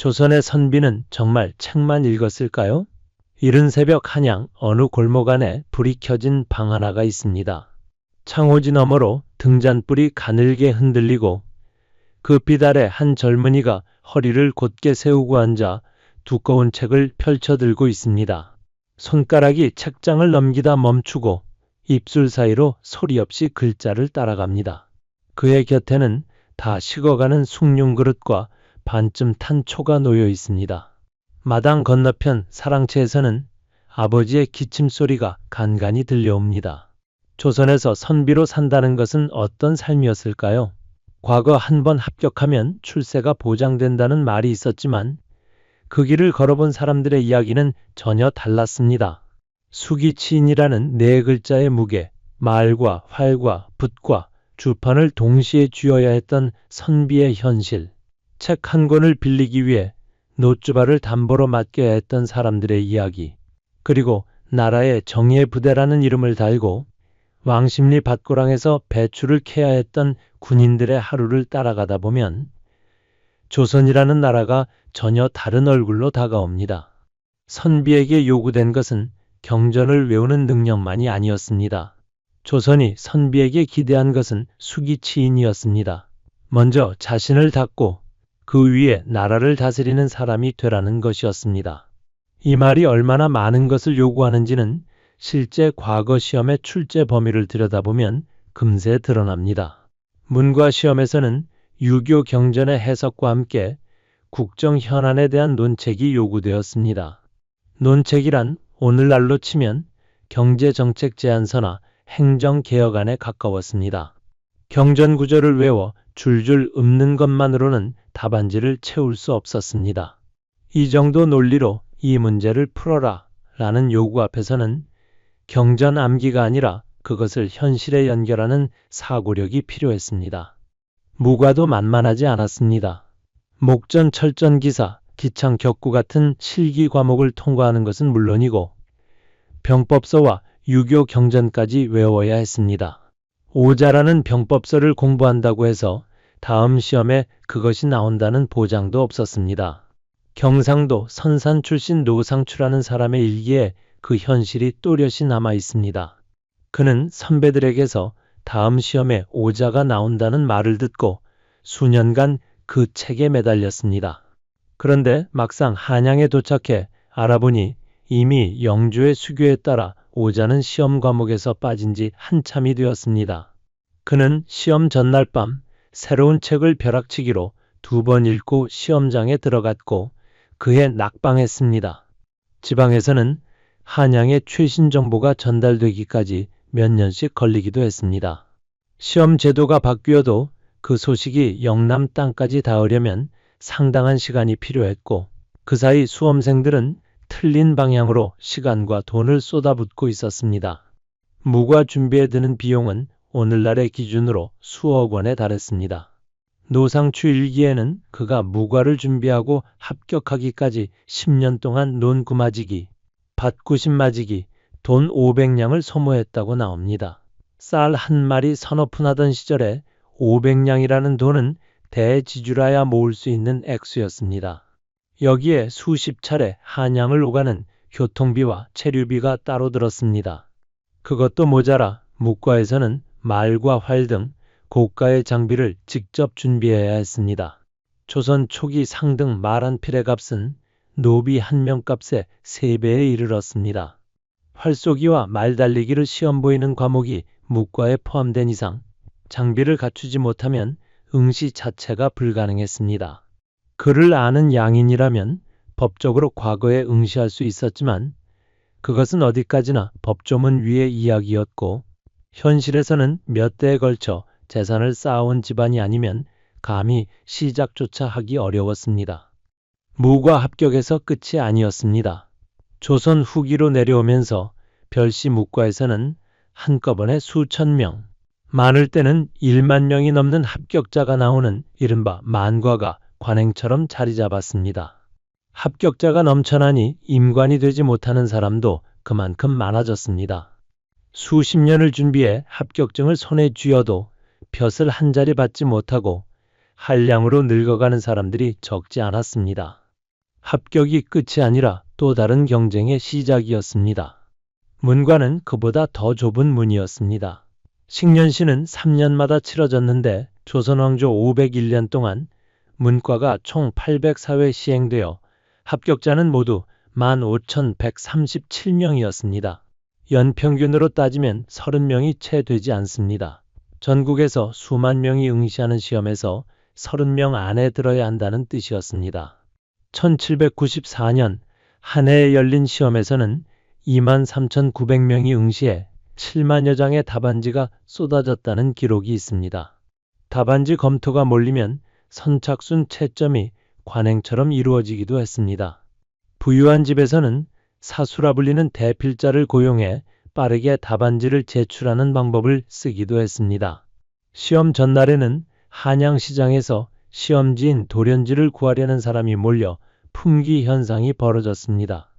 조선의 선비는 정말 책만 읽었을까요? 이른 새벽 한양 어느 골목 안에 불이 켜진 방 하나가 있습니다. 창호지 너머로 등잔불이 가늘게 흔들리고 그 빛 아래 한 젊은이가 허리를 곧게 세우고 앉아 두꺼운 책을 펼쳐 들고 있습니다. 손가락이 책장을 넘기다 멈추고 입술 사이로 소리 없이 글자를 따라갑니다. 그의 곁에는 다 식어가는 숭늉 그릇과 반쯤 탄 초가 놓여 있습니다. 마당 건너편 사랑채에서는 아버지의 기침 소리가 간간이 들려옵니다. 조선에서 선비로 산다는 것은 어떤 삶이었을까요? 과거 한 번 합격하면 출세가 보장된다는 말이 있었지만 그 길을 걸어본 사람들의 이야기는 전혀 달랐습니다. 수기치인이라는 네 글자의 무게, 말과 활과 붓과 주판을 동시에 쥐어야 했던 선비의 현실, 책 한 권을 빌리기 위해 노주발을 담보로 맡겨야 했던 사람들의 이야기, 그리고 나라의 정예 부대라는 이름을 달고 왕십리 밭고랑에서 배추를 캐야 했던 군인들의 하루를 따라가다 보면 조선이라는 나라가 전혀 다른 얼굴로 다가옵니다. 선비에게 요구된 것은 경전을 외우는 능력만이 아니었습니다. 조선이 선비에게 기대한 것은 수기치인이었습니다. 먼저 자신을 닦고 그 위에 나라를 다스리는 사람이 되라는 것이었습니다. 이 말이 얼마나 많은 것을 요구하는지는 실제 과거 시험의 출제 범위를 들여다보면 금세 드러납니다. 문과 시험에서는 유교 경전의 해석과 함께 국정 현안에 대한 논책이 요구되었습니다. 논책이란 오늘날로 치면 경제정책 제안서나 행정개혁안에 가까웠습니다. 경전 구절을 외워 줄줄 읊는 것만으로는 답안지를 채울 수 없었습니다. 이 정도 논리로 이 문제를 풀어라 라는 요구 앞에서는 경전 암기가 아니라 그것을 현실에 연결하는 사고력이 필요했습니다. 무과도 만만하지 않았습니다. 목전, 철전, 기사, 기창, 격구 같은 실기 과목을 통과하는 것은 물론이고 병법서와 유교 경전까지 외워야 했습니다. 오자라는 병법서를 공부한다고 해서 다음 시험에 그것이 나온다는 보장도 없었습니다. 경상도 선산 출신 노상추라는 사람의 일기에 그 현실이 또렷이 남아 있습니다. 그는 선배들에게서 다음 시험에 오자가 나온다는 말을 듣고 수년간 그 책에 매달렸습니다. 그런데 막상 한양에 도착해 알아보니 이미 영조의 수교에 따라 오자는 시험 과목에서 빠진 지 한참이 되었습니다. 그는 시험 전날 밤 새로운 책을 벼락치기로 2번 읽고 시험장에 들어갔고 그해 낙방했습니다. 지방에서는 한양의 최신 정보가 전달되기까지 몇 년씩 걸리기도 했습니다. 시험 제도가 바뀌어도 그 소식이 영남 땅까지 닿으려면 상당한 시간이 필요했고 그 사이 수험생들은 틀린 방향으로 시간과 돈을 쏟아붓고 있었습니다. 무과 준비에 드는 비용은 오늘날의 기준으로 수억 원에 달했습니다. 노상추 일기에는 그가 무과를 준비하고 합격하기까지 10년 동안 논구 맞이기, 밭구심 맞이기, 돈 500냥을 소모했다고 나옵니다. 쌀 한 마리 서너 푼 하던 시절에 500냥이라는 돈은 대지주라야 모을 수 있는 액수였습니다. 여기에 수십 차례 한양을 오가는 교통비와 체류비가 따로 들었습니다. 그것도 모자라 무과에서는 말과 활 등 고가의 장비를 직접 준비해야 했습니다. 조선 초기 상등 말 한 필의 값은 노비 한 명 값의 3배에 이르렀습니다. 활쏘기와 말 달리기를 시험 보이는 과목이 무과에 포함된 이상 장비를 갖추지 못하면 응시 자체가 불가능했습니다. 글을 아는 양인이라면 법적으로 과거에 응시할 수 있었지만 그것은 어디까지나 법조문 위의 이야기였고 현실에서는 몇 대에 걸쳐 재산을 쌓아온 집안이 아니면 감히 시작조차 하기 어려웠습니다. 무과 합격에서 끝이 아니었습니다. 조선 후기로 내려오면서 별시 무과에서는 한꺼번에 수천 명, 많을 때는 1만 명이 넘는 합격자가 나오는 이른바 만과가 관행처럼 자리 잡았습니다. 합격자가 넘쳐나니 임관이 되지 못하는 사람도 그만큼 많아졌습니다. 수십 년을 준비해 합격증을 손에 쥐어도 벼슬 한 자리 받지 못하고 한량으로 늙어가는 사람들이 적지 않았습니다. 합격이 끝이 아니라 또 다른 경쟁의 시작이었습니다. 문과는 그보다 더 좁은 문이었습니다. 식년시는 3년마다 치러졌는데 조선왕조 501년 동안 문과가 총 804회 시행되어 합격자는 모두 15,137명이었습니다. 연평균으로 따지면 30명이 채 되지 않습니다. 전국에서 수만 명이 응시하는 시험에서 30명 안에 들어야 한다는 뜻이었습니다. 1794년 한 해에 열린 시험에서는 23,900명이 응시해 7만여 장의 답안지가 쏟아졌다는 기록이 있습니다. 답안지 검토가 몰리면 선착순 채점이 관행처럼 이루어지기도 했습니다. 부유한 집에서는 사수라 불리는 대필자를 고용해 빠르게 답안지를 제출하는 방법을 쓰기도 했습니다. 시험 전날에는 한양시장에서 시험지인 돌연지를 구하려는 사람이 몰려 품귀 현상이 벌어졌습니다.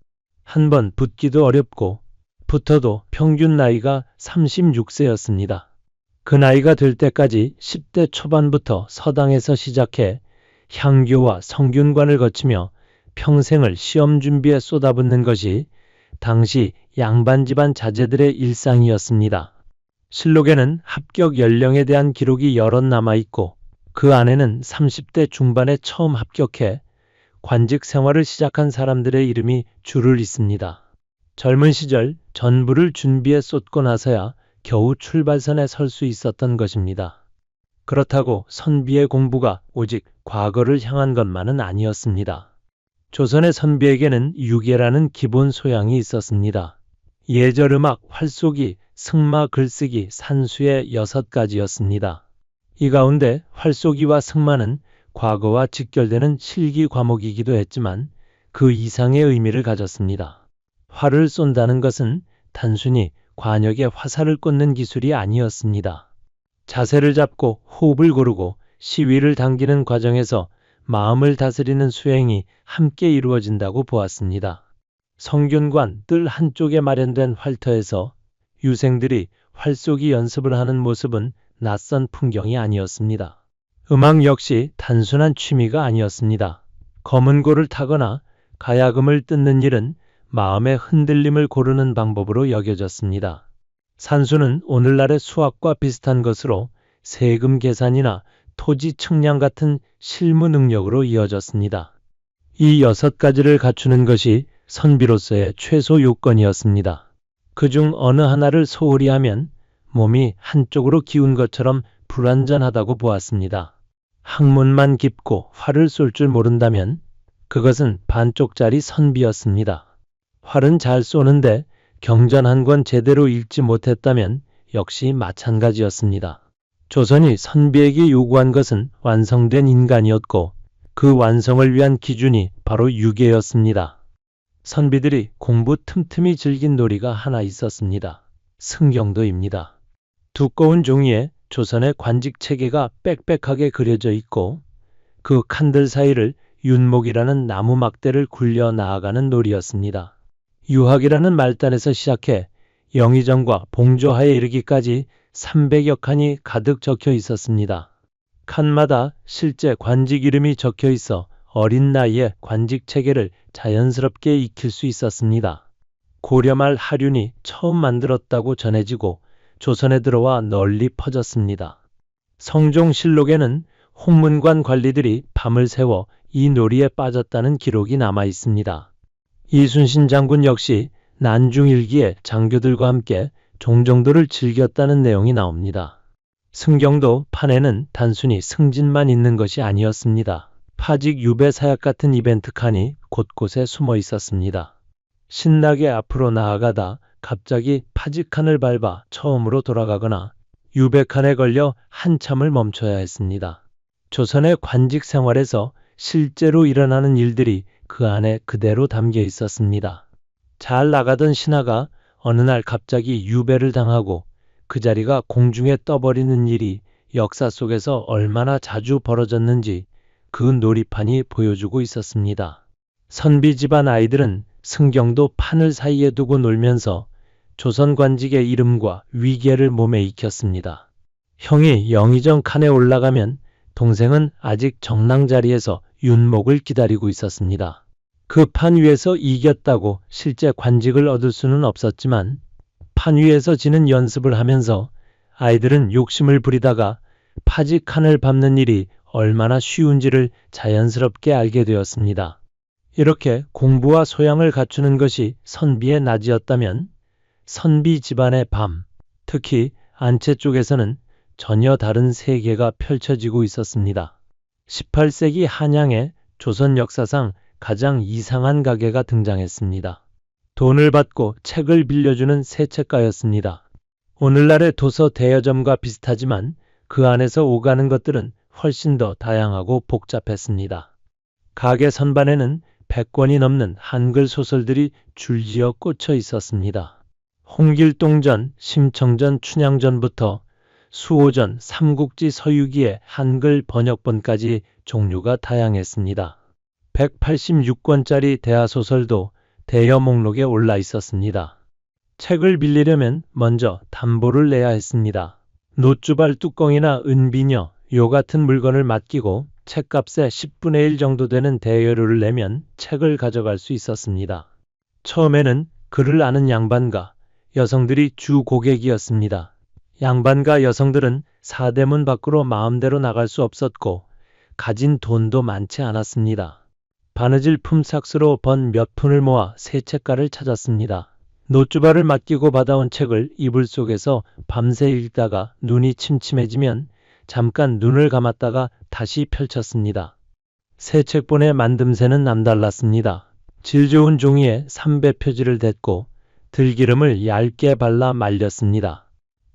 한 번 붙기도 어렵고 붙어도 평균 나이가 36세였습니다. 그 나이가 될 때까지 10대 초반부터 서당에서 시작해 향교와 성균관을 거치며 평생을 시험 준비에 쏟아붓는 것이 당시 양반 집안 자제들의 일상이었습니다. 실록에는 합격 연령에 대한 기록이 여럿 남아있고 그 안에는 30대 중반에 처음 합격해 관직 생활을 시작한 사람들의 이름이 줄을 잇습니다. 젊은 시절 전부를 준비에 쏟고 나서야 겨우 출발선에 설 수 있었던 것입니다. 그렇다고 선비의 공부가 오직 과거를 향한 것만은 아니었습니다. 조선의 선비에게는 유계라는 기본 소양이 있었습니다. 예절음악, 활쏘기, 승마, 글쓰기, 산수의 6가지였습니다. 이 가운데 활쏘기와 승마는 과거와 직결되는 실기 과목이기도 했지만 그 이상의 의미를 가졌습니다. 활을 쏜다는 것은 단순히 관역에 화살을 꽂는 기술이 아니었습니다. 자세를 잡고 호흡을 고르고 시위를 당기는 과정에서 마음을 다스리는 수행이 함께 이루어진다고 보았습니다. 성균관 뜰 한쪽에 마련된 활터에서 유생들이 활쏘기 연습을 하는 모습은 낯선 풍경이 아니었습니다. 음악 역시 단순한 취미가 아니었습니다. 검은 고를 타거나 가야금을 뜯는 일은 마음의 흔들림을 고르는 방법으로 여겨졌습니다. 산수는 오늘날의 수학과 비슷한 것으로 세금 계산이나 토지 측량 같은 실무 능력으로 이어졌습니다. 이 6가지를 갖추는 것이 선비로서의 최소 요건이었습니다. 그중 어느 하나를 소홀히 하면 몸이 한쪽으로 기운 것처럼 불완전하다고 보았습니다. 학문만 깊고 활을 쏠 줄 모른다면 그것은 반쪽짜리 선비였습니다. 활은 잘 쏘는데 경전 한 권 제대로 읽지 못했다면 역시 마찬가지였습니다. 조선이 선비에게 요구한 것은 완성된 인간이었고 그 완성을 위한 기준이 바로 유계였습니다. 선비들이 공부 틈틈이 즐긴 놀이가 하나 있었습니다. 승경도입니다. 두꺼운 종이에 조선의 관직 체계가 빽빽하게 그려져 있고 그 칸들 사이를 윤목이라는 나무 막대를 굴려 나아가는 놀이였습니다. 유학이라는 말단에서 시작해 영의정과 봉조하에 이르기까지 300여 칸이 가득 적혀 있었습니다. 칸마다 실제 관직 이름이 적혀 있어 어린 나이에 관직 체계를 자연스럽게 익힐 수 있었습니다. 고려말 하륜이 처음 만들었다고 전해지고 조선에 들어와 널리 퍼졌습니다. 성종실록에는 홍문관 관리들이 밤을 새워 이 놀이에 빠졌다는 기록이 남아 있습니다. 이순신 장군 역시 난중일기에 장교들과 함께 종정도를 즐겼다는 내용이 나옵니다. 승경도 판에는 단순히 승진만 있는 것이 아니었습니다. 파직 유배 사약 같은 이벤트 칸이 곳곳에 숨어 있었습니다. 신나게 앞으로 나아가다 갑자기 파직칸을 밟아 처음으로 돌아가거나 유배칸에 걸려 한참을 멈춰야 했습니다. 조선의 관직 생활에서 실제로 일어나는 일들이 그 안에 그대로 담겨 있었습니다. 잘 나가던 신하가 어느 날 갑자기 유배를 당하고 그 자리가 공중에 떠버리는 일이 역사 속에서 얼마나 자주 벌어졌는지 그 놀이판이 보여주고 있었습니다. 선비 집안 아이들은 승경도 판을 사이에 두고 놀면서 조선 관직의 이름과 위계를 몸에 익혔습니다. 형이 영의정 칸에 올라가면 동생은 아직 정랑 자리에서 윤목을 기다리고 있었습니다. 그 판 위에서 이겼다고 실제 관직을 얻을 수는 없었지만 판 위에서 지는 연습을 하면서 아이들은 욕심을 부리다가 파지 칸을 밟는 일이 얼마나 쉬운지를 자연스럽게 알게 되었습니다. 이렇게 공부와 소양을 갖추는 것이 선비의 낮이었다면 선비 집안의 밤, 특히 안채 쪽에서는 전혀 다른 세계가 펼쳐지고 있었습니다. 18세기 한양에 조선 역사상 가장 이상한 가게가 등장했습니다. 돈을 받고 책을 빌려주는 세책가였습니다. 오늘날의 도서 대여점과 비슷하지만 그 안에서 오가는 것들은 훨씬 더 다양하고 복잡했습니다. 가게 선반에는 100권이 넘는 한글 소설들이 줄지어 꽂혀 있었습니다. 홍길동전, 심청전, 춘향전부터 수호전, 삼국지, 서유기의 한글 번역본까지 종류가 다양했습니다. 186권짜리 대하소설도 대여 목록에 올라 있었습니다. 책을 빌리려면 먼저 담보를 내야 했습니다. 놋주발 뚜껑이나 은비녀, 요 같은 물건을 맡기고 책값의 10분의 1 정도 되는 대여료를 내면 책을 가져갈 수 있었습니다. 처음에는 글을 아는 양반과 여성들이 주 고객이었습니다. 양반과 여성들은 사대문 밖으로 마음대로 나갈 수 없었고 가진 돈도 많지 않았습니다. 바느질 품삯으로 번 몇 푼을 모아 새 책가를 찾았습니다. 놋주발을 맡기고 받아온 책을 이불 속에서 밤새 읽다가 눈이 침침해지면 잠깐 눈을 감았다가 다시 펼쳤습니다. 새 책본의 만듦새는 남달랐습니다. 질 좋은 종이에 삼배 표지를 댔고 들기름을 얇게 발라 말렸습니다.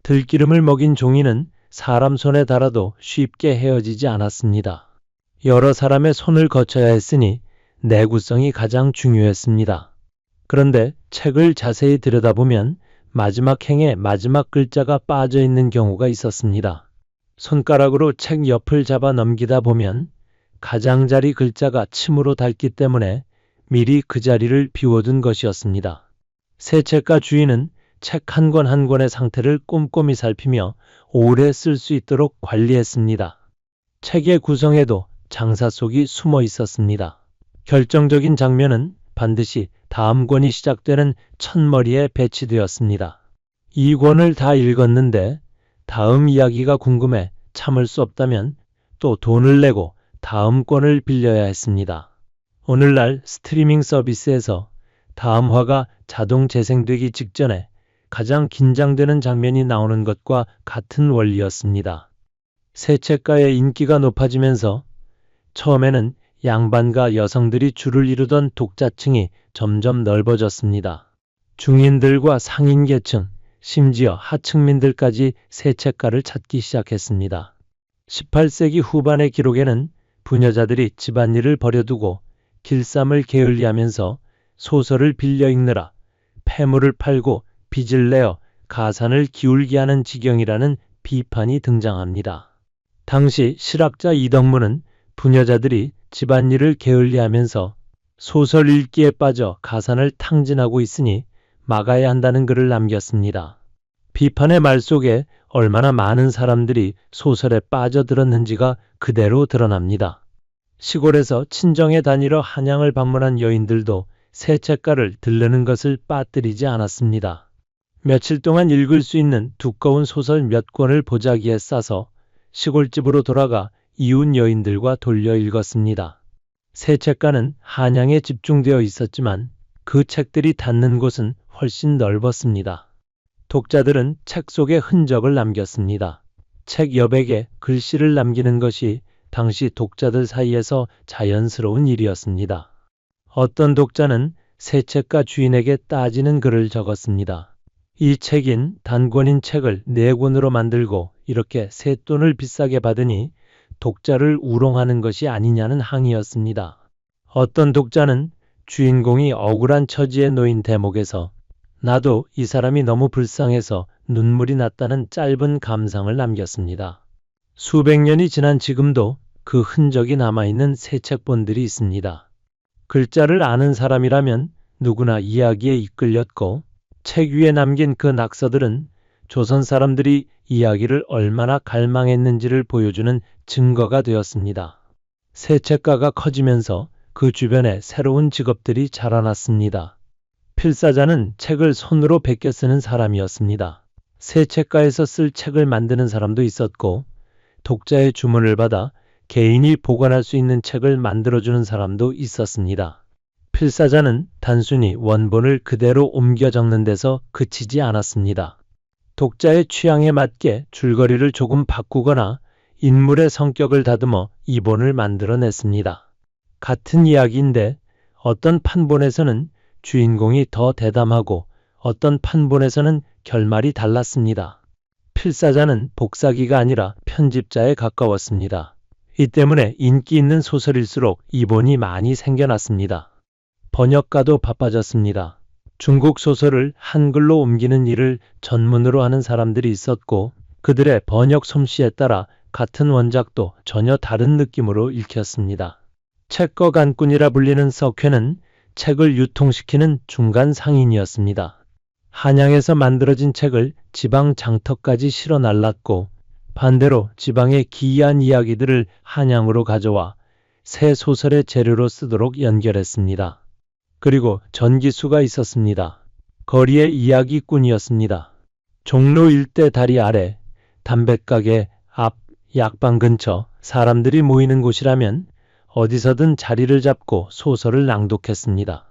들기름을 먹인 종이는 사람 손에 닿아도 쉽게 헤어지지 않았습니다. 여러 사람의 손을 거쳐야 했으니 내구성이 가장 중요했습니다. 그런데 책을 자세히 들여다보면 마지막 행에 마지막 글자가 빠져 있는 경우가 있었습니다. 손가락으로 책 옆을 잡아 넘기다 보면 가장자리 글자가 침으로 닳기 때문에 미리 그 자리를 비워둔 것이었습니다. 새 책가 주인은 책 한 권 한 권의 상태를 꼼꼼히 살피며 오래 쓸 수 있도록 관리했습니다. 책의 구성에도 장사 속이 숨어 있었습니다. 결정적인 장면은 반드시 다음 권이 시작되는 첫머리에 배치되었습니다. 이 권을 다 읽었는데 다음 이야기가 궁금해 참을 수 없다면 또 돈을 내고 다음 권을 빌려야 했습니다. 오늘날 스트리밍 서비스에서 다음 화가 자동 재생되기 직전에 가장 긴장되는 장면이 나오는 것과 같은 원리였습니다. 새 책가의 인기가 높아지면서 처음에는 양반과 여성들이 줄을 이루던 독자층이 점점 넓어졌습니다. 중인들과 상인계층, 심지어 하층민들까지 새 책가를 찾기 시작했습니다. 18세기 후반의 기록에는 부녀자들이 집안일을 버려두고 길쌈을 게을리하면서 소설을 빌려 읽느라 폐물을 팔고 빚을 내어 가산을 기울게 하는 지경이라는 비판이 등장합니다. 당시 실학자 이덕무는 부녀자들이 집안일을 게을리하면서 소설 읽기에 빠져 가산을 탕진하고 있으니 막아야 한다는 글을 남겼습니다. 비판의 말 속에 얼마나 많은 사람들이 소설에 빠져들었는지가 그대로 드러납니다. 시골에서 친정에 다니러 한양을 방문한 여인들도 새 책가를 들르는 것을 빠뜨리지 않았습니다. 며칠 동안 읽을 수 있는 두꺼운 소설 몇 권을 보자기에 싸서 시골집으로 돌아가 이웃 여인들과 돌려 읽었습니다. 새 책가는 한양에 집중되어 있었지만 그 책들이 닿는 곳은 훨씬 넓었습니다. 독자들은 책 속에 흔적을 남겼습니다. 책 여백에 글씨를 남기는 것이 당시 독자들 사이에서 자연스러운 일이었습니다. 어떤 독자는 새 책가 주인에게 따지는 글을 적었습니다. 이 책인 단권인 책을 4권으로 만들고 이렇게 쇳돈을 비싸게 받으니 독자를 우롱하는 것이 아니냐는 항의였습니다. 어떤 독자는 주인공이 억울한 처지에 놓인 대목에서 나도 이 사람이 너무 불쌍해서 눈물이 났다는 짧은 감상을 남겼습니다. 수백 년이 지난 지금도 그 흔적이 남아있는 새 책본들이 있습니다. 글자를 아는 사람이라면 누구나 이야기에 이끌렸고 책 위에 남긴 그 낙서들은 조선 사람들이 이야기를 얼마나 갈망했는지를 보여주는 증거가 되었습니다. 새 책가가 커지면서 그 주변에 새로운 직업들이 자라났습니다. 필사자는 책을 손으로 베껴 쓰는 사람이었습니다. 새 책가에서 쓸 책을 만드는 사람도 있었고, 독자의 주문을 받아 개인이 보관할 수 있는 책을 만들어주는 사람도 있었습니다. 필사자는 단순히 원본을 그대로 옮겨 적는 데서 그치지 않았습니다. 독자의 취향에 맞게 줄거리를 조금 바꾸거나 인물의 성격을 다듬어 이본을 만들어냈습니다. 같은 이야기인데 어떤 판본에서는 주인공이 더 대담하고 어떤 판본에서는 결말이 달랐습니다. 필사자는 복사기가 아니라 편집자에 가까웠습니다. 이 때문에 인기 있는 소설일수록 이본이 많이 생겨났습니다. 번역가도 바빠졌습니다. 중국 소설을 한글로 옮기는 일을 전문으로 하는 사람들이 있었고, 그들의 번역 솜씨에 따라 같은 원작도 전혀 다른 느낌으로 읽혔습니다. 책거 간꾼이라 불리는 석회는 책을 유통시키는 중간 상인이었습니다. 한양에서 만들어진 책을 지방 장터까지 실어 날랐고, 반대로 지방의 기이한 이야기들을 한양으로 가져와 새 소설의 재료로 쓰도록 연결했습니다. 그리고 전기수가 있었습니다. 거리의 이야기꾼이었습니다. 종로 일대 다리 아래, 담뱃가게 앞, 약방 근처, 사람들이 모이는 곳이라면 어디서든 자리를 잡고 소설을 낭독했습니다.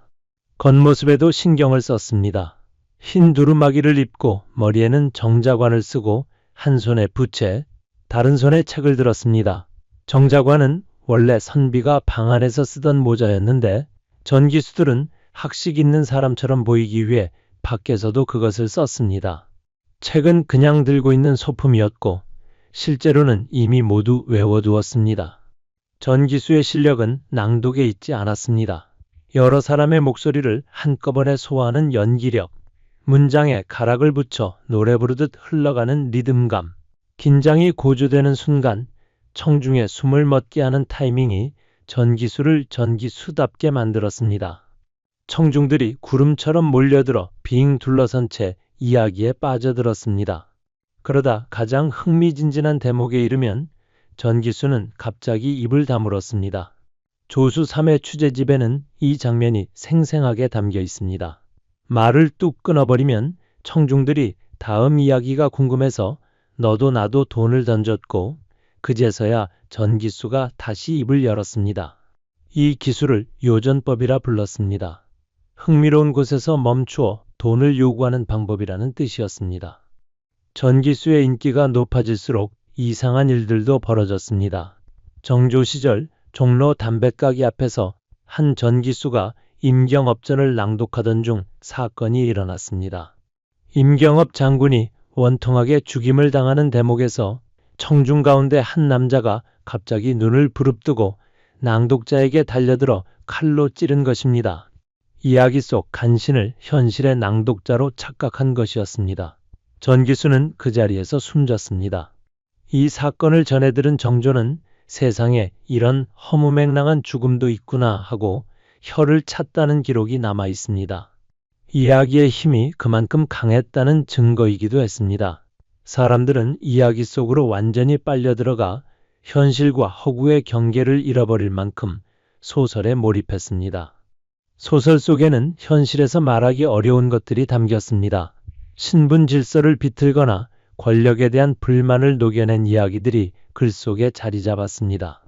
겉모습에도 신경을 썼습니다. 흰 두루마기를 입고 머리에는 정자관을 쓰고 한 손에 부채, 다른 손에 책을 들었습니다. 정자관은 원래 선비가 방 안에서 쓰던 모자였는데 전기수들은 학식 있는 사람처럼 보이기 위해 밖에서도 그것을 썼습니다. 책은 그냥 들고 있는 소품이었고 실제로는 이미 모두 외워두었습니다. 전기수의 실력은 낭독에 있지 않았습니다. 여러 사람의 목소리를 한꺼번에 소화하는 연기력, 문장에 가락을 붙여 노래 부르듯 흘러가는 리듬감, 긴장이 고조되는 순간 청중의 숨을 멎게 하는 타이밍이 전기수를 전기수답게 만들었습니다. 청중들이 구름처럼 몰려들어 빙 둘러선 채 이야기에 빠져들었습니다. 그러다 가장 흥미진진한 대목에 이르면 전기수는 갑자기 입을 다물었습니다. 조수 3의 취재집에는 이 장면이 생생하게 담겨 있습니다. 말을 뚝 끊어버리면 청중들이 다음 이야기가 궁금해서 너도 나도 돈을 던졌고 그제서야 전기수가 다시 입을 열었습니다. 이 기술을 요전법이라 불렀습니다. 흥미로운 곳에서 멈추어 돈을 요구하는 방법이라는 뜻이었습니다. 전기수의 인기가 높아질수록 이상한 일들도 벌어졌습니다. 정조 시절 종로 담뱃가게 앞에서 한 전기수가 임경업전을 낭독하던 중 사건이 일어났습니다. 임경업 장군이 원통하게 죽임을 당하는 대목에서 청중 가운데 한 남자가 갑자기 눈을 부릅뜨고 낭독자에게 달려들어 칼로 찌른 것입니다. 이야기 속 간신을 현실의 낭독자로 착각한 것이었습니다. 전기수는 그 자리에서 숨졌습니다. 이 사건을 전해 들은 정조는 세상에 이런 허무맹랑한 죽음도 있구나 하고 혀를 찼다는 기록이 남아 있습니다. 이야기의 힘이 그만큼 강했다는 증거이기도 했습니다. 사람들은 이야기 속으로 완전히 빨려들어가 현실과 허구의 경계를 잃어버릴 만큼 소설에 몰입했습니다. 소설 속에는 현실에서 말하기 어려운 것들이 담겼습니다. 신분 질서를 비틀거나 권력에 대한 불만을 녹여낸 이야기들이 글 속에 자리 잡았습니다.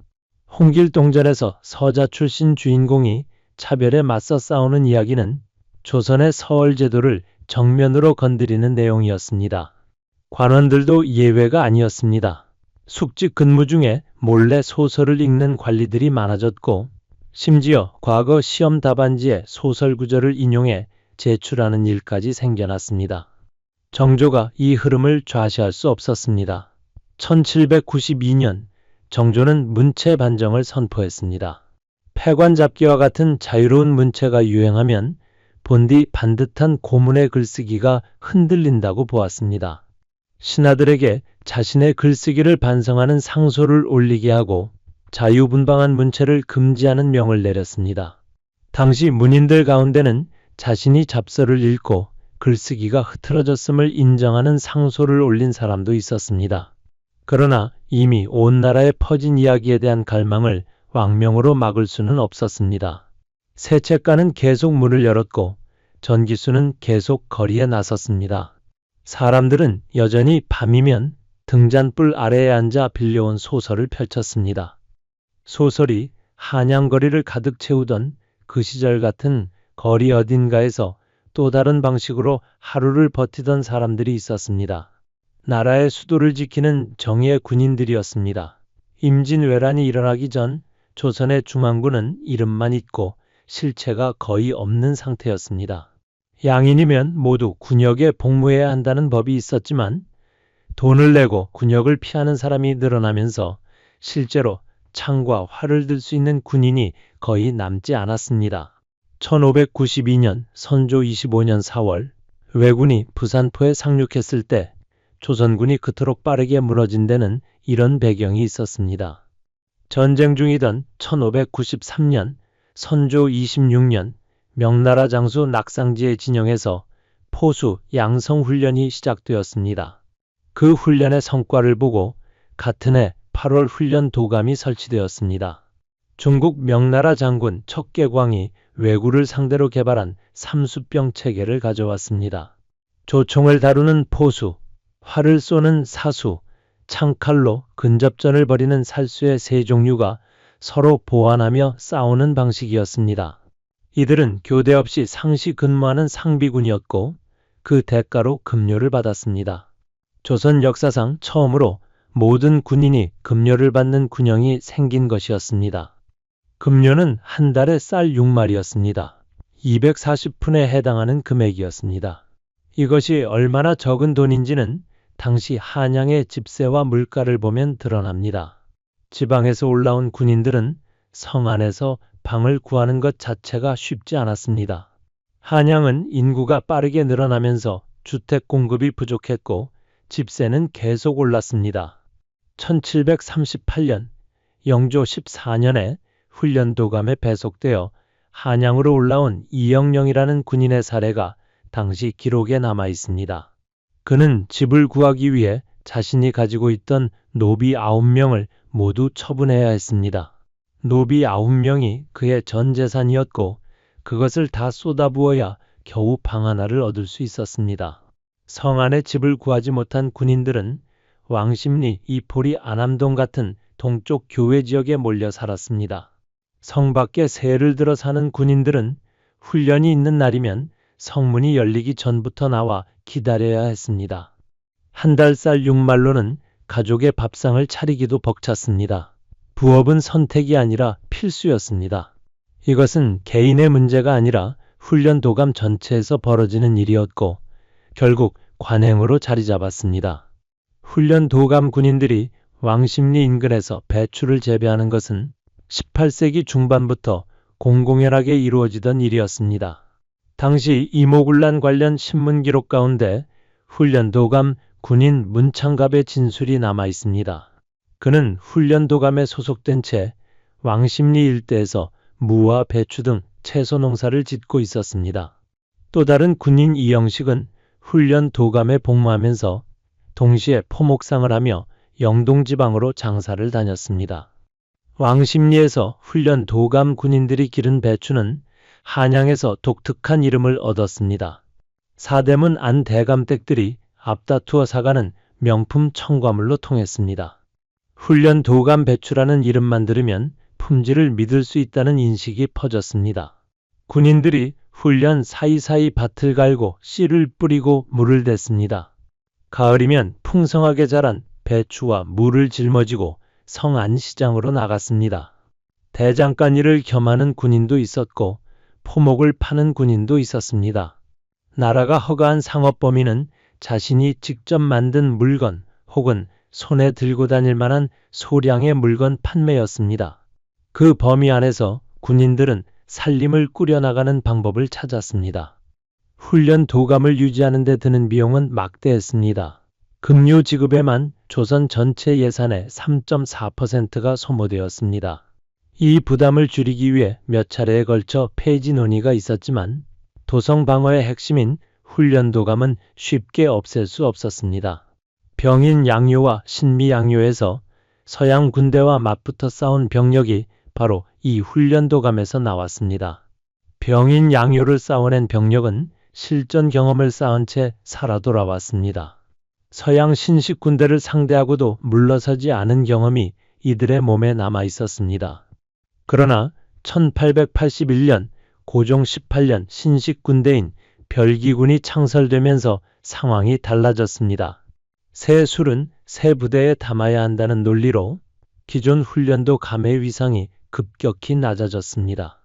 홍길동전에서 서자 출신 주인공이 차별에 맞서 싸우는 이야기는 조선의 서얼제도를 정면으로 건드리는 내용이었습니다. 관원들도 예외가 아니었습니다. 숙직 근무 중에 몰래 소설을 읽는 관리들이 많아졌고 심지어 과거 시험 답안지에 소설 구절을 인용해 제출하는 일까지 생겨났습니다. 정조가 이 흐름을 좌시할 수 없었습니다. 1792년 정조는 문체 반정을 선포했습니다. 폐관 잡기와 같은 자유로운 문체가 유행하면 본디 반듯한 고문의 글쓰기가 흔들린다고 보았습니다. 신하들에게 자신의 글쓰기를 반성하는 상소를 올리게 하고 자유분방한 문체를 금지하는 명을 내렸습니다. 당시 문인들 가운데는 자신이 잡서를 읽고 글쓰기가 흐트러졌음을 인정하는 상소를 올린 사람도 있었습니다. 그러나 이미 온 나라에 퍼진 이야기에 대한 갈망을 왕명으로 막을 수는 없었습니다. 세책가는 계속 문을 열었고 전기수는 계속 거리에 나섰습니다. 사람들은 여전히 밤이면 등잔불 아래에 앉아 빌려온 소설을 펼쳤습니다. 소설이 한양거리를 가득 채우던 그 시절 같은 거리 어딘가에서 또 다른 방식으로 하루를 버티던 사람들이 있었습니다. 나라의 수도를 지키는 정의의 군인들이었습니다. 임진왜란이 일어나기 전 조선의 중앙군은 이름만 있고 실체가 거의 없는 상태였습니다. 양인이면 모두 군역에 복무해야 한다는 법이 있었지만 돈을 내고 군역을 피하는 사람이 늘어나면서 실제로 창과 활을 들 수 있는 군인이 거의 남지 않았습니다. 1592년 선조 25년 4월 왜군이 부산포에 상륙했을 때 조선군이 그토록 빠르게 무너진 데는 이런 배경이 있었습니다. 전쟁 중이던 1593년 선조 26년 명나라 장수 낙상지의 진영에서 포수 양성훈련이 시작되었습니다. 그 훈련의 성과를 보고 같은 해 8월 훈련 도감이 설치되었습니다. 중국 명나라 장군 척계광이 왜구를 상대로 개발한 삼수병 체계를 가져왔습니다. 조총을 다루는 포수, 활을 쏘는 사수, 창칼로 근접전을 벌이는 살수의 세 종류가 서로 보완하며 싸우는 방식이었습니다. 이들은 교대 없이 상시 근무하는 상비군이었고 그 대가로 급료를 받았습니다. 조선 역사상 처음으로 모든 군인이 급료를 받는 군형이 생긴 것이었습니다. 급료는 한 달에 쌀 6마리였습니다. 240푼에 해당하는 금액이었습니다. 이것이 얼마나 적은 돈인지는 당시 한양의 집세와 물가를 보면 드러납니다. 지방에서 올라온 군인들은 성 안에서 방을 구하는 것 자체가 쉽지 않았습니다. 한양은 인구가 빠르게 늘어나면서 주택 공급이 부족했고 집세는 계속 올랐습니다. 1738년 영조 14년에 훈련도감에 배속되어 한양으로 올라온 이영령이라는 군인의 사례가 당시 기록에 남아 있습니다. 그는 집을 구하기 위해 자신이 가지고 있던 노비 9명을 모두 처분해야 했습니다. 노비 9명이 그의 전 재산이었고 그것을 다 쏟아부어야 겨우 방 하나를 얻을 수 있었습니다. 성 안에 집을 구하지 못한 군인들은 왕십리, 이포리, 안암동 같은 동쪽 교외 지역에 몰려 살았습니다. 성 밖에 새를 들어 사는 군인들은 훈련이 있는 날이면 성문이 열리기 전부터 나와 기다려야 했습니다. 한 달 쌀 6말로는 가족의 밥상을 차리기도 벅찼습니다. 부업은 선택이 아니라 필수였습니다. 이것은 개인의 문제가 아니라 훈련 도감 전체에서 벌어지는 일이었고 결국 관행으로 자리 잡았습니다. 훈련 도감 군인들이 왕십리 인근에서 배추를 재배하는 것은 18세기 중반부터 공공연하게 이루어지던 일이었습니다. 당시 이모군란 관련 신문 기록 가운데 훈련도감 군인 문창갑의 진술이 남아 있습니다. 그는 훈련도감에 소속된 채 왕십리 일대에서 무와 배추 등 채소 농사를 짓고 있었습니다. 또 다른 군인 이영식은 훈련도감에 복무하면서 동시에 포목상을 하며 영동지방으로 장사를 다녔습니다. 왕십리에서 훈련도감 군인들이 기른 배추는 한양에서 독특한 이름을 얻었습니다. 사대문 안 대감댁들이 앞다투어 사가는 명품 첨가물로 통했습니다. 훈련 도감 배추라는 이름만 들으면 품질을 믿을 수 있다는 인식이 퍼졌습니다. 군인들이 훈련 사이사이 밭을 갈고 씨를 뿌리고 물을 댔습니다. 가을이면 풍성하게 자란 배추와 물을 짊어지고 성 안 시장으로 나갔습니다. 대장간 일을 겸하는 군인도 있었고 포목을 파는 군인도 있었습니다. 나라가 허가한 상업 범위는 자신이 직접 만든 물건 혹은 손에 들고 다닐 만한 소량의 물건 판매였습니다. 그 범위 안에서 군인들은 살림을 꾸려나가는 방법을 찾았습니다. 훈련 도감을 유지하는 데 드는 비용은 막대했습니다. 급료 지급에만 조선 전체 예산의 3.4%가 소모되었습니다. 이 부담을 줄이기 위해 몇 차례에 걸쳐 폐지 논의가 있었지만 도성 방어의 핵심인 훈련도감은 쉽게 없앨 수 없었습니다. 병인 양요와 신미 양요에서 서양 군대와 맞붙어 싸운 병력이 바로 이 훈련도감에서 나왔습니다. 병인 양요를 쌓아낸 병력은 실전 경험을 쌓은 채 살아 돌아왔습니다. 서양 신식 군대를 상대하고도 물러서지 않은 경험이 이들의 몸에 남아 있었습니다. 그러나 1881년 고종 18년 신식 군대인 별기군이 창설되면서 상황이 달라졌습니다. 새 술은 새 부대에 담아야 한다는 논리로 기존 훈련도 감의 위상이 급격히 낮아졌습니다.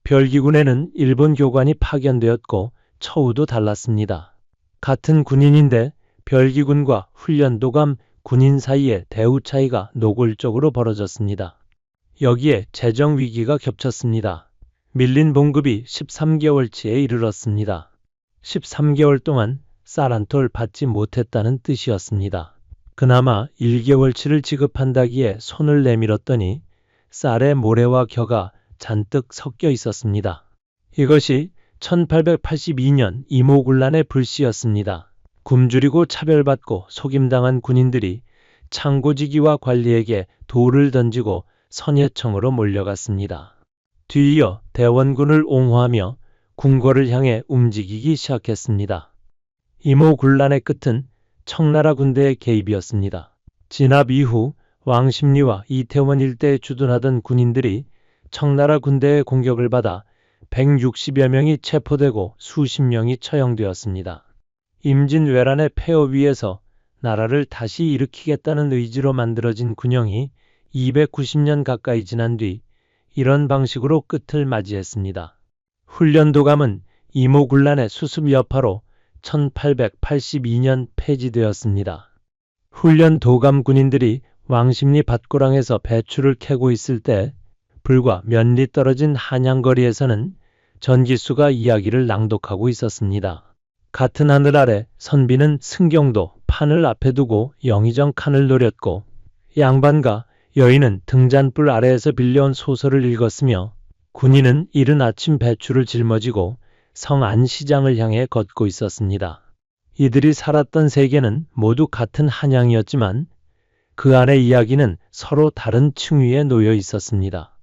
별기군에는 일본 교관이 파견되었고 처우도 달랐습니다. 같은 군인인데 별기군과 훈련도감 군인 사이에 대우 차이가 노골적으로 벌어졌습니다. 여기에 재정 위기가 겹쳤습니다. 밀린 봉급이 13개월치에 이르렀습니다. 13개월 동안 쌀 한 톨 받지 못했다는 뜻이었습니다. 그나마 1개월치를 지급한다기에 손을 내밀었더니 쌀에 모래와 겨가 잔뜩 섞여 있었습니다. 이것이 1882년 이모군란의 불씨였습니다. 굶주리고 차별받고 속임당한 군인들이 창고지기와 관리에게 돌을 던지고 선예청으로 몰려갔습니다. 뒤이어 대원군을 옹호하며 궁궐을 향해 움직이기 시작했습니다. 이모군란의 끝은 청나라 군대의 개입이었습니다. 진압 이후 왕십리와 이태원 일대에 주둔하던 군인들이 청나라 군대의 공격을 받아 160여 명이 체포되고 수십 명이 처형되었습니다. 임진왜란의 폐허 위에서 나라를 다시 일으키겠다는 의지로 만들어진 군영이 290년 가까이 지난 뒤 이런 방식으로 끝을 맞이했습니다. 훈련도감은 이모군란의 수습 여파로 1882년 폐지되었습니다. 훈련도감 군인들이 왕십리 밭고랑에서 배추를 캐고 있을 때 불과 몇 리 떨어진 한양거리에서는 전기수가 이야기를 낭독하고 있었습니다. 같은 하늘 아래 선비는 승경도 판을 앞에 두고 영의정 칸을 노렸고 양반과 여인은 등잔불 아래에서 빌려온 소설을 읽었으며 군인은 이른 아침 배추를 짊어지고 성안시장을 향해 걷고 있었습니다. 이들이 살았던 세계는 모두 같은 한양이었지만 그 안의 이야기는 서로 다른 층위에 놓여 있었습니다.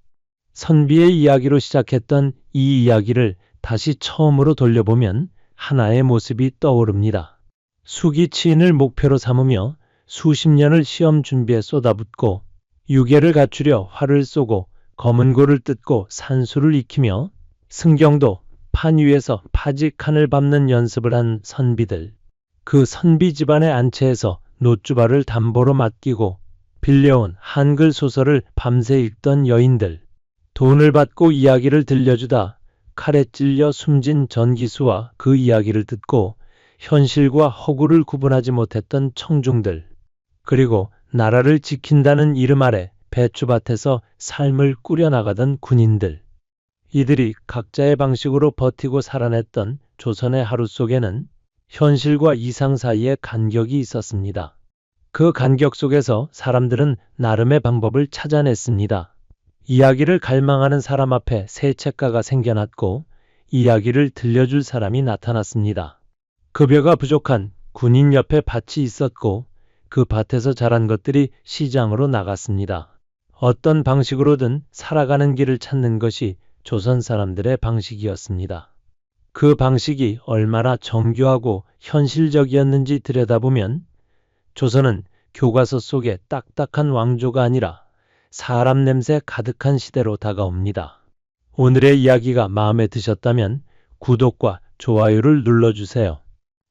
선비의 이야기로 시작했던 이 이야기를 다시 처음으로 돌려보면 하나의 모습이 떠오릅니다. 수기 치인을 목표로 삼으며 수십 년을 시험 준비에 쏟아붓고 유계를 갖추려 활을 쏘고 검은 고를 뜯고 산수를 익히며 승경도 판 위에서 파직칸을 밟는 연습을 한 선비들. 그 선비 집안의 안채에서 노주발을 담보로 맡기고 빌려온 한글 소설을 밤새 읽던 여인들. 돈을 받고 이야기를 들려주다 칼에 찔려 숨진 전기수와 그 이야기를 듣고 현실과 허구를 구분하지 못했던 청중들. 그리고 나라를 지킨다는 이름 아래 배추밭에서 삶을 꾸려나가던 군인들. 이들이 각자의 방식으로 버티고 살아냈던 조선의 하루 속에는 현실과 이상 사이에 간격이 있었습니다. 그 간격 속에서 사람들은 나름의 방법을 찾아냈습니다. 이야기를 갈망하는 사람 앞에 새 책가가 생겨났고 이야기를 들려줄 사람이 나타났습니다. 급여가 부족한 군인 옆에 밭이 있었고 그 밭에서 자란 것들이 시장으로 나갔습니다. 어떤 방식으로든 살아가는 길을 찾는 것이 조선 사람들의 방식이었습니다. 그 방식이 얼마나 정교하고 현실적이었는지 들여다보면 조선은 교과서 속의 딱딱한 왕조가 아니라 사람 냄새 가득한 시대로 다가옵니다. 오늘의 이야기가 마음에 드셨다면 구독과 좋아요를 눌러주세요.